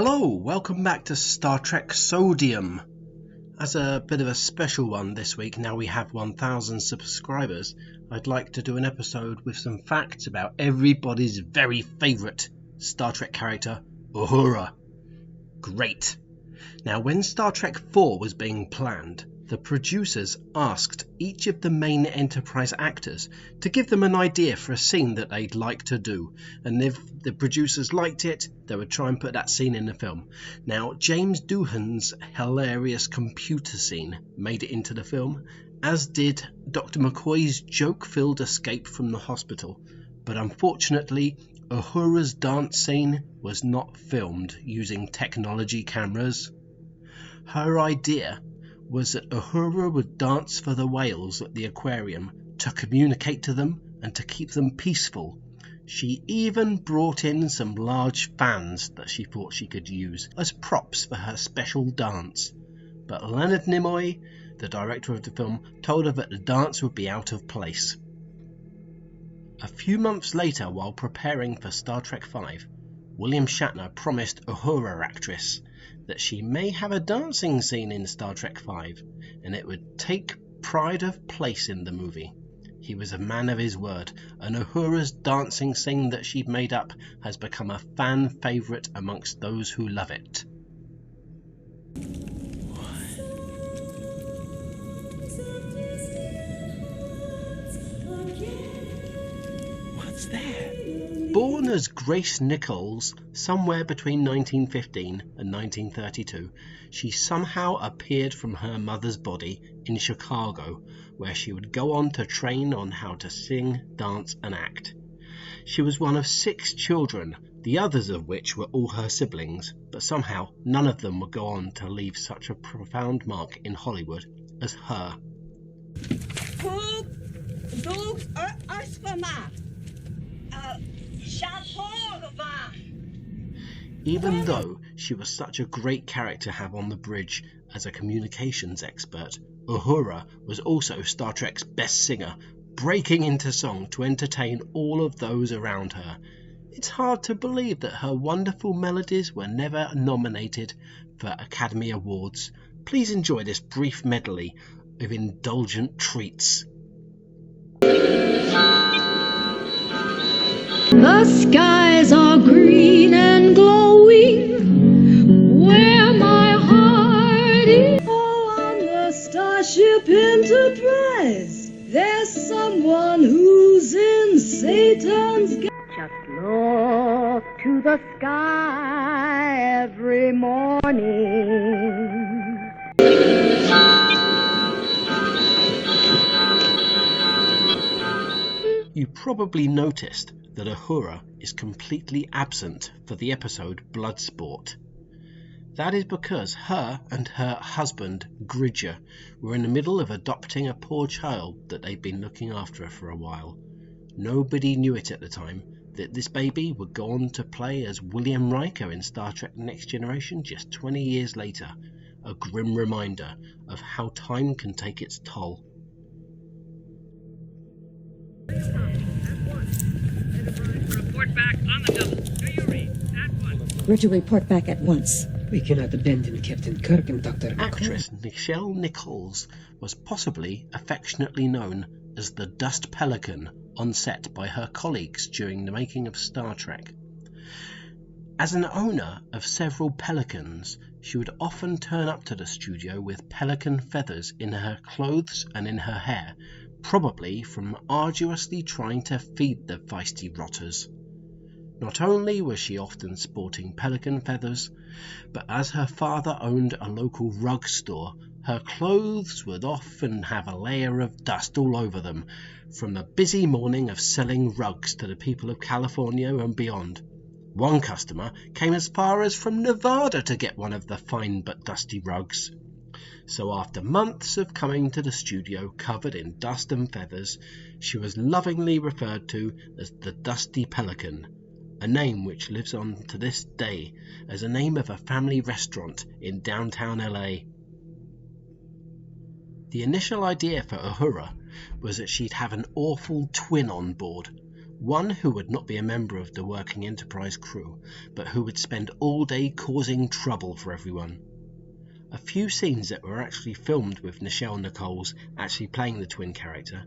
Hello, welcome back to Star Trek Sodium. As a bit of a special one this week, now we have 1,000 subscribers, I'd like to do an episode with some facts about everybody's very favourite Star Trek character, Uhura. Great. Now, when Star Trek 4 was being planned, the producers asked each of the main Enterprise actors to give them an idea for a scene that they'd like to do, and if the producers liked it, they would try and put that scene in the film. Now, James Doohan's hilarious computer scene made it into the film, as did Dr. McCoy's joke-filled escape from the hospital, but unfortunately, Uhura's dance scene was not filmed using technology cameras. Her idea was that Uhura would dance for the whales at the aquarium to communicate to them and to keep them peaceful. She even brought in some large fans that she thought she could use as props for her special dance. But Leonard Nimoy, the director of the film, told her that the dance would be out of place. A few months later, while preparing for Star Trek V, William Shatner promised Uhura actress that she may have a dancing scene in Star Trek V, and it would take pride of place in the movie. He was a man of his word, and Uhura's dancing scene that she'd made up has become a fan favourite amongst those who love it. What's that? Born as Grace Nichols somewhere between 1915 and 1932, she somehow appeared from her mother's body in Chicago, where she would go on to train on how to sing, dance and act. She was one of 6 children, the others of which were all her siblings, but somehow none of them would go on to leave such a profound mark in Hollywood as her. Even though she was such a great character to have on the bridge as a communications expert, Uhura was also Star Trek's best singer, breaking into song to entertain all of those around her. It's hard to believe that her wonderful melodies were never nominated for Academy Awards. Please enjoy this brief medley of indulgent treats. The skies are green and glowing where my heart is. Oh, on the Starship Enterprise, there's someone who's in Satan's guise. Just look to the sky every morning. You probably noticed that Uhura is completely absent for the episode Bloodsport. That is because her and her husband, Gridger, were in the middle of adopting a poor child that they'd been looking after for a while. Nobody knew it at the time that this baby would go on to play as William Riker in Star Trek Next Generation just 20 years later, a grim reminder of how time can take its toll. Report back on the double. Do you read? At once. We're to report back at once. We cannot abandon Captain Kirk and Dr. Actress Nichelle Nichols was possibly affectionately known as the Dust Pelican on set by her colleagues during the making of Star Trek. As an owner of several pelicans, she would often turn up to the studio with pelican feathers in her clothes and in her hair, probably from arduously trying to feed the feisty rotters. Not only was she often sporting pelican feathers, but as her father owned a local rug store, her clothes would often have a layer of dust all over them, from the busy morning of selling rugs to the people of California and beyond. One customer came as far as from Nevada to get one of the fine but dusty rugs. So after months of coming to the studio covered in dust and feathers, she was lovingly referred to as the Dusty Pelican, a name which lives on to this day as a name of a family restaurant in downtown LA. The initial idea for Uhura was that she'd have an awful twin on board, One who would not be a member of the working Enterprise crew, but who would spend all day causing trouble for everyone. A few scenes that were actually filmed with Nichelle Nichols actually playing the twin character,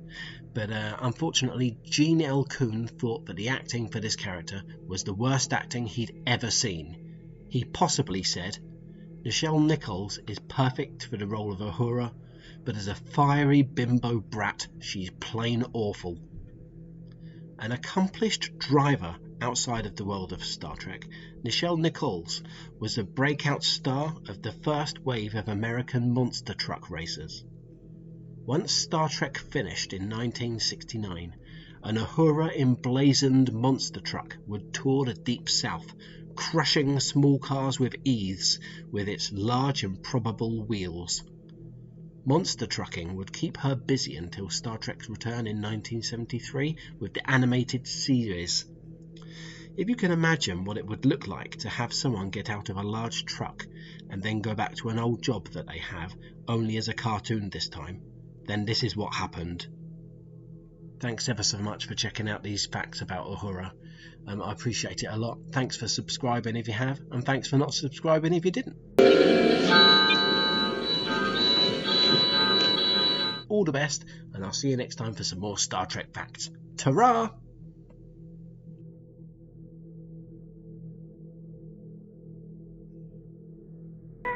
but unfortunately Gene L. Coon thought that the acting for this character was the worst acting he'd ever seen. He possibly said, "Nichelle Nichols is perfect for the role of Uhura, but as a fiery bimbo brat, she's plain awful." An accomplished driver outside of the world of Star Trek, Nichelle Nichols was a breakout star of the first wave of American monster truck racers. Once Star Trek finished in 1969, an Uhura emblazoned monster truck would tour the Deep South, crushing small cars with ease with its large improbable wheels. Monster trucking would keep her busy until Star Trek's return in 1973 with the animated series. If you can imagine what it would look like to have someone get out of a large truck and then go back to an old job that they have, only as a cartoon this time, then this is what happened. Thanks ever so much for checking out these facts about Uhura. I appreciate it a lot. Thanks for subscribing if you have, and thanks for not subscribing if you didn't. All the best, and I'll see you next time for some more Star Trek facts. Ta-ra!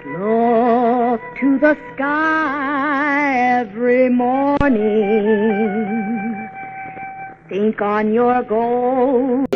Look to the sky every morning. Think on your goals.